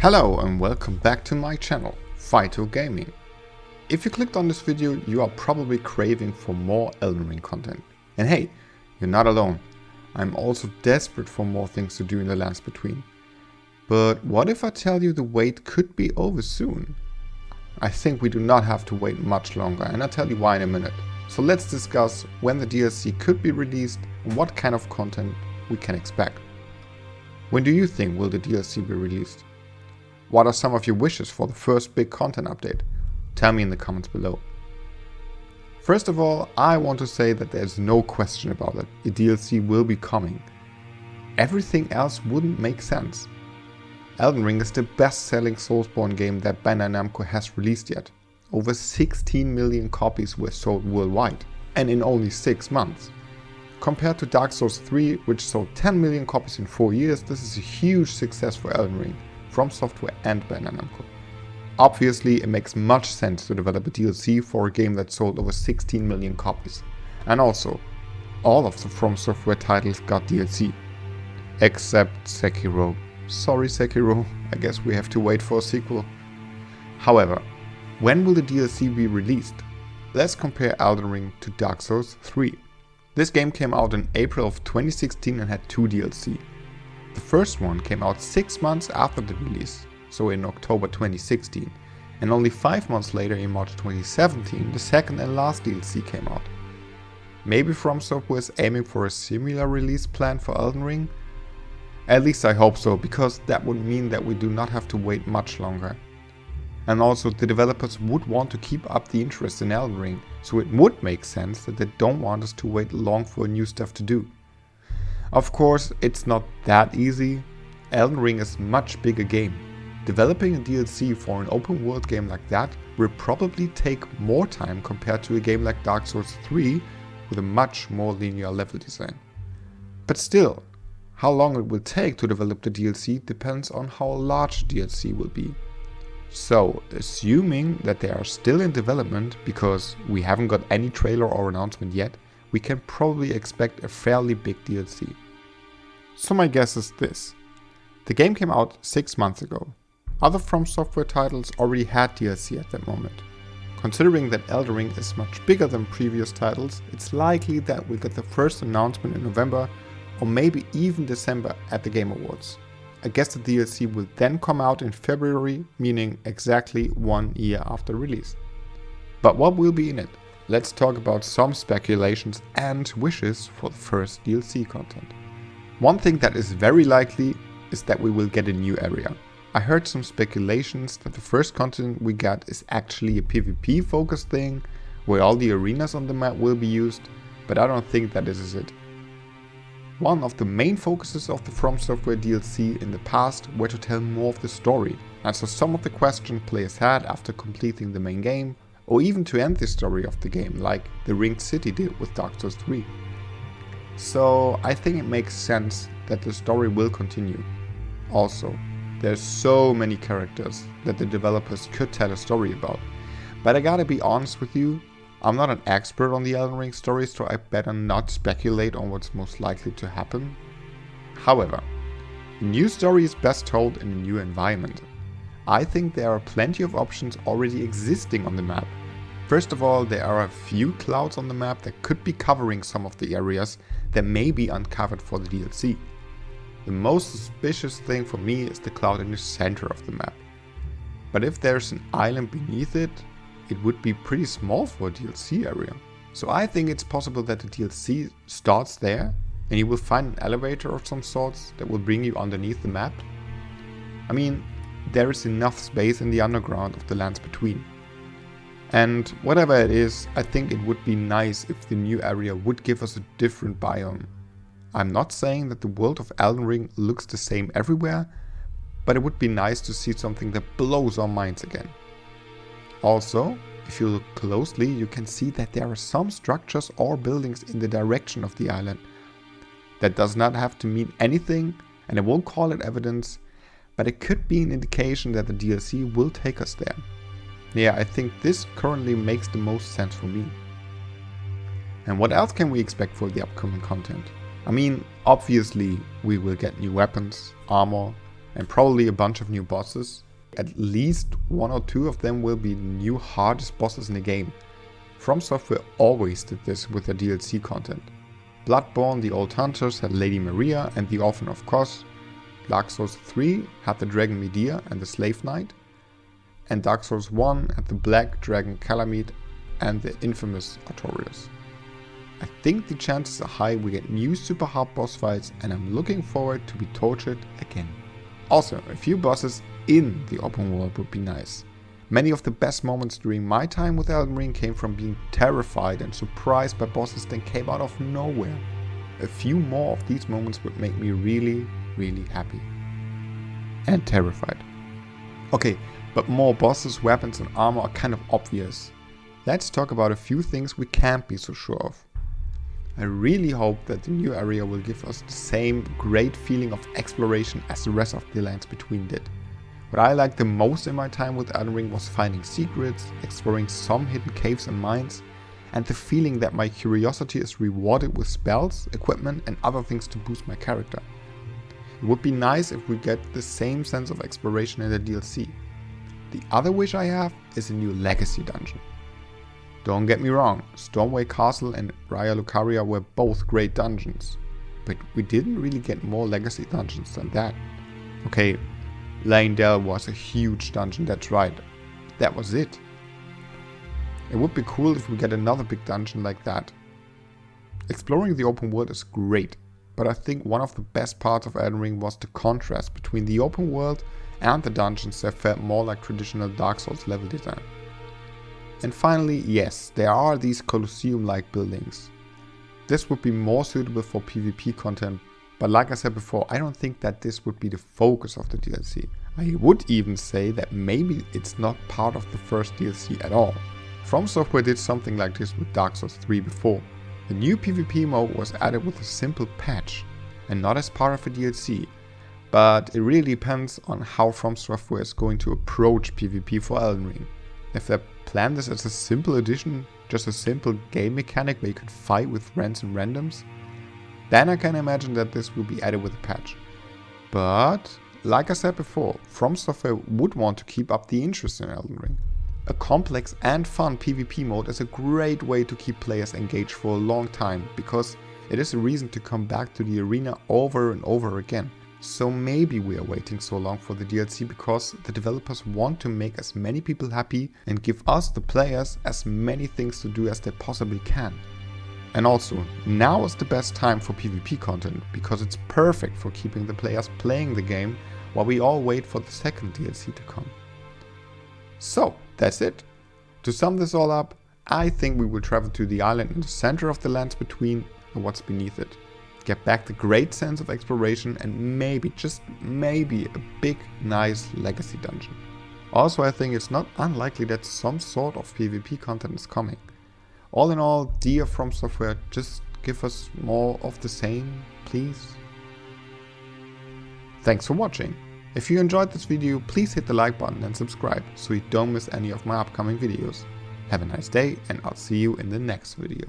Hello and welcome back to my channel, Phyto Gaming. If you clicked on this video, you are probably craving for more Elden Ring content. And hey, you're not alone. I'm also desperate for more things to do in the lands between. But what if I tell you the wait could be over soon? I think we do not have to wait much longer, and I'll tell you why in a minute. So let's discuss when the DLC could be released and what kind of content we can expect. When do you think will the DLC be released? What are some of your wishes for the first big content update? Tell me in the comments below. First of all, I want to say that there's no question about it. A DLC will be coming. Everything else wouldn't make sense. Elden Ring is the best-selling Soulsborne game that Bandai Namco has released yet. Over 16 million copies were sold worldwide, and in only 6 months. Compared to Dark Souls 3, which sold 10 million copies in 4 years, this is a huge success for Elden Ring, from Software and Bandai Namco. Obviously, it makes much sense to develop a DLC for a game that sold over 16 million copies. And also, all of the From Software titles got DLC. Except Sekiro. Sorry Sekiro, I guess we have to wait for a sequel. However, when will the DLC be released? Let's compare Elden Ring to Dark Souls 3. This game came out in April of 2016 and had 2 DLC. The first one came out 6 months after the release, so in October 2016, and only 5 months later in March 2017 the second and last DLC came out. Maybe From Software is aiming for a similar release plan for Elden Ring? At least I hope so, because that would mean that we do not have to wait much longer. And also, the developers would want to keep up the interest in Elden Ring, so it would make sense that they don't want us to wait long for new stuff to do. Of course, it's not that easy. Elden Ring is a much bigger game. Developing a DLC for an open world game like that will probably take more time compared to a game like Dark Souls 3 with a much more linear level design. But still, how long it will take to develop the DLC depends on how large the DLC will be. So, assuming that they are still in development because we haven't got any trailer or announcement yet, we can probably expect a fairly big DLC. So my guess is this. The game came out 6 months ago. Other From Software titles already had DLC at that moment. Considering that Elden Ring is much bigger than previous titles, it's likely that we'll get the first announcement in November or maybe even December at the Game Awards. I guess the DLC will then come out in February, meaning exactly 1 year after release. But what will be in it? Let's talk about some speculations and wishes for the first DLC content. One thing that is very likely is that we will get a new area. I heard some speculations that the first content we get is actually a PvP focused thing, where all the arenas on the map will be used, but I don't think that this is it. One of the main focuses of the From Software DLC in the past were to tell more of the story, answer some of the questions players had after completing the main game, or even to end the story of the game like the Ringed City did with Dark Souls 3. So I think it makes sense that the story will continue. Also, there's so many characters that the developers could tell a story about. But I gotta be honest with you, I'm not an expert on the Elden Ring story, so I better not speculate on what's most likely to happen. However, a new story is best told in a new environment. I think there are plenty of options already existing on the map. First of all, there are a few clouds on the map that could be covering some of the areas that may be uncovered for the DLC. The most suspicious thing for me is the cloud in the center of the map. But if there's an island beneath it, it would be pretty small for a DLC area. So I think it's possible that the DLC starts there and you will find an elevator of some sorts that will bring you underneath the map. I mean, there is enough space in the underground of the lands between. And whatever it is, I think it would be nice if the new area would give us a different biome. I'm not saying that the world of Elden Ring looks the same everywhere, but it would be nice to see something that blows our minds again. Also, if you look closely, you can see that there are some structures or buildings in the direction of the island. That does not have to mean anything, and I won't call it evidence, but it could be an indication that the DLC will take us there. Yeah, I think this currently makes the most sense for me. And what else can we expect for the upcoming content? I mean, obviously we will get new weapons, armor, and probably a bunch of new bosses. At least 1 or 2 of them will be new hardest bosses in the game. From Software always did this with their DLC content. Bloodborne, the Old Hunters had Lady Maria and the Orphan of Kos. Dark Souls 3 had the Dragon Medea and the Slave Knight. And Dark Souls 1 had the Black Dragon Calamite and the infamous Artorias. I think the chances are high we get new super hard boss fights, and I'm looking forward to be tortured again. Also, a few bosses in the open world would be nice. Many of the best moments during my time with Elden Ring came from being terrified and surprised by bosses that came out of nowhere. A few more of these moments would make me really happy. And terrified. Okay, but more bosses, weapons and armor are kind of obvious. Let's talk about a few things we can't be so sure of. I really hope that the new area will give us the same great feeling of exploration as the rest of the Lands Between did. What I liked the most in my time with Elden Ring was finding secrets, exploring some hidden caves and mines, and the feeling that my curiosity is rewarded with spells, equipment and other things to boost my character. It would be nice if we get the same sense of exploration in the DLC. The other wish I have is a new Legacy dungeon. Don't get me wrong, Stormway Castle and Raya Lucaria were both great dungeons, but we didn't really get more Legacy dungeons than that. Okay, Leyndell was a huge dungeon, that's right. That was it. It would be cool if we get another big dungeon like that. Exploring the open world is great, but I think one of the best parts of Elden Ring was the contrast between the open world and the dungeons that felt more like traditional Dark Souls level design. And finally, yes, there are these Colosseum-like buildings. This would be more suitable for PvP content, but like I said before, I don't think that this would be the focus of the DLC. I would even say that maybe it's not part of the first DLC at all. From Software did something like this with Dark Souls 3 before. The new PvP mode was added with a simple patch and not as part of a DLC, but it really depends on how From Software is going to approach PvP for Elden Ring. If they plan this as a simple addition, just a simple game mechanic where you could fight with friends and randoms, then I can imagine that this will be added with a patch. But, like I said before, From Software would want to keep up the interest in Elden Ring. A complex and fun PvP mode is a great way to keep players engaged for a long time, because it is a reason to come back to the arena over and over again. So maybe we are waiting so long for the DLC because the developers want to make as many people happy and give us, the players, as many things to do as they possibly can. And also, now is the best time for PvP content, because it's perfect for keeping the players playing the game while we all wait for the second DLC to come. So, that's it. To sum this all up, I think we will travel to the island in the center of the Lands Between and what's beneath it. Get back the great sense of exploration and maybe, just maybe, a big, nice Legacy dungeon. Also, I think it's not unlikely that some sort of PvP content is coming. All in all, dear From Software, just give us more of the same, please. Thanks for watching. If you enjoyed this video, please hit the like button and subscribe so you don't miss any of my upcoming videos. Have a nice day and I'll see you in the next video.